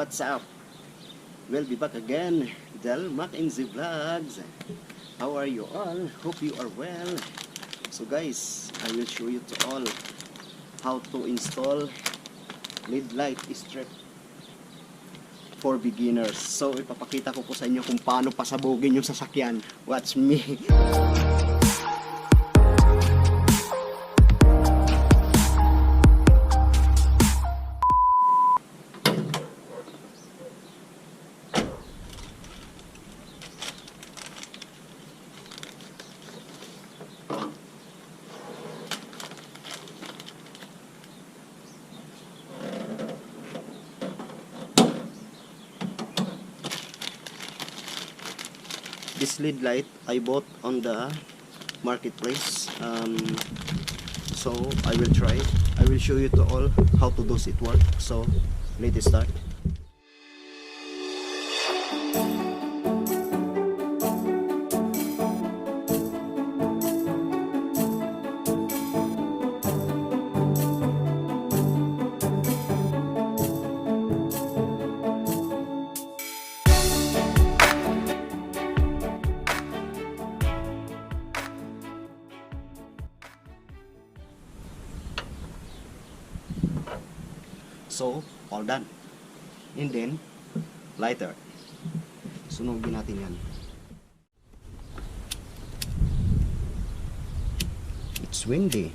what's up? We'll be back again, Del Mac in the Vlogs. How are you all? Hope you are well. So guys, I will show you to all how to install LED light strip for beginners. So ipapakita ko po sa inyo kung paano pasabugin yung sasakyan. Watch me. This LED light I bought on the marketplace, so I will try. I will show you to all how to do it work. So let's start. So, all done. And then, lighter. Sunugin natin yan. It's windy.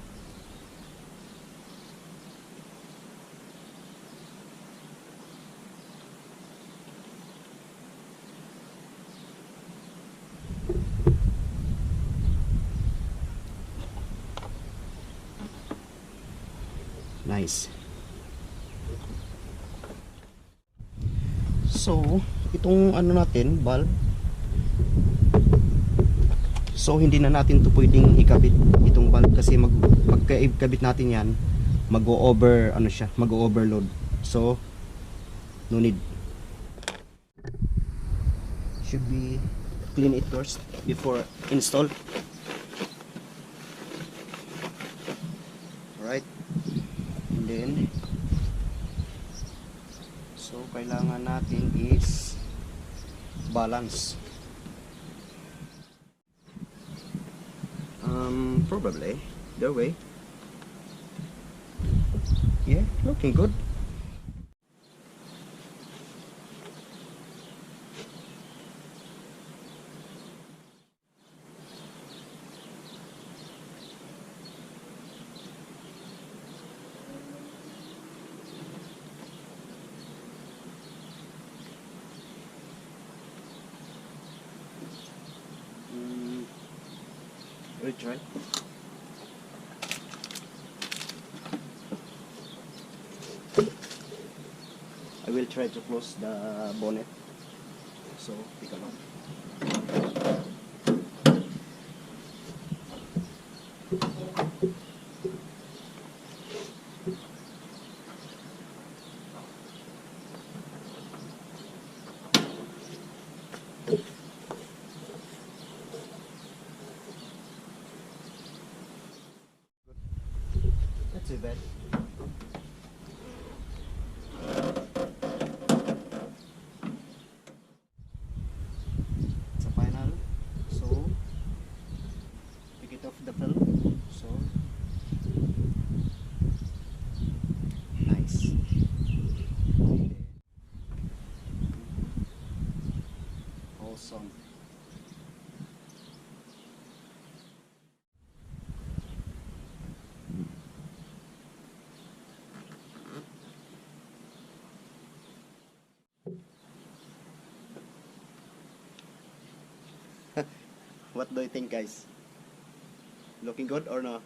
Nice. So, itong ano natin, bulb. So, hindi na natin to pwedeng ikabit itong bulb kasi pagka-ikabit natin yan, mag-o-over, ano siya, mag-o-overload. So, no need. Should be clean it first before install. Alright. And then, so kailangan natin is balance. Probably the way. Yeah, looking good. Retry. I will try to close the bonnet. So, take a look. That's too bad. It's a final. So take it off the film. So nice. Awesome. What do you think, guys? Looking good or no?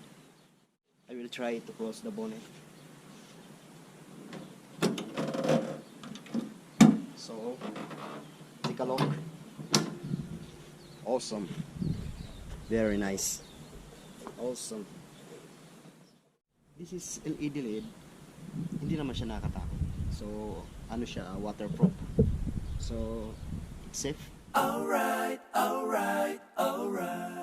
I will try to close the bonnet. So, take a look. Awesome. Very nice. Awesome. This is LED LED. Hindi naman siya nakakatakot. So, ano siya, waterproof. So, it's safe. Alright, alright, alright.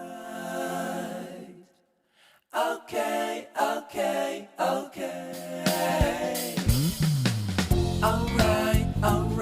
Okay, okay, okay. Alright, alright.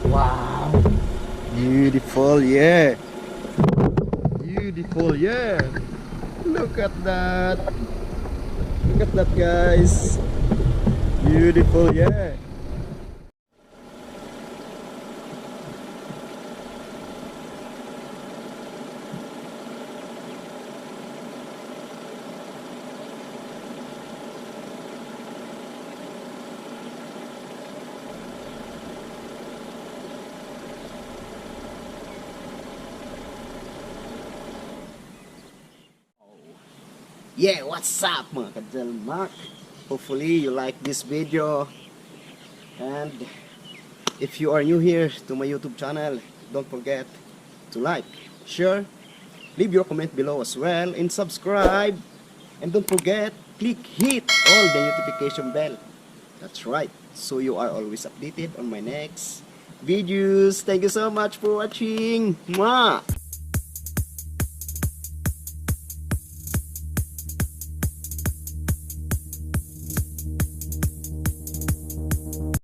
Wow, beautiful, yeah. Beautiful, yeah. Look at that. Look at that, guys. Beautiful, yeah. Yeah, what's up mga kadalmak? Hopefully you like this video. And if you are new here to my YouTube channel, don't forget to like, share, leave your comment below as well, and subscribe. And don't forget, hit all the notification bell. That's right, so you are always updated on my next videos. Thank you so much for watching. Mwah!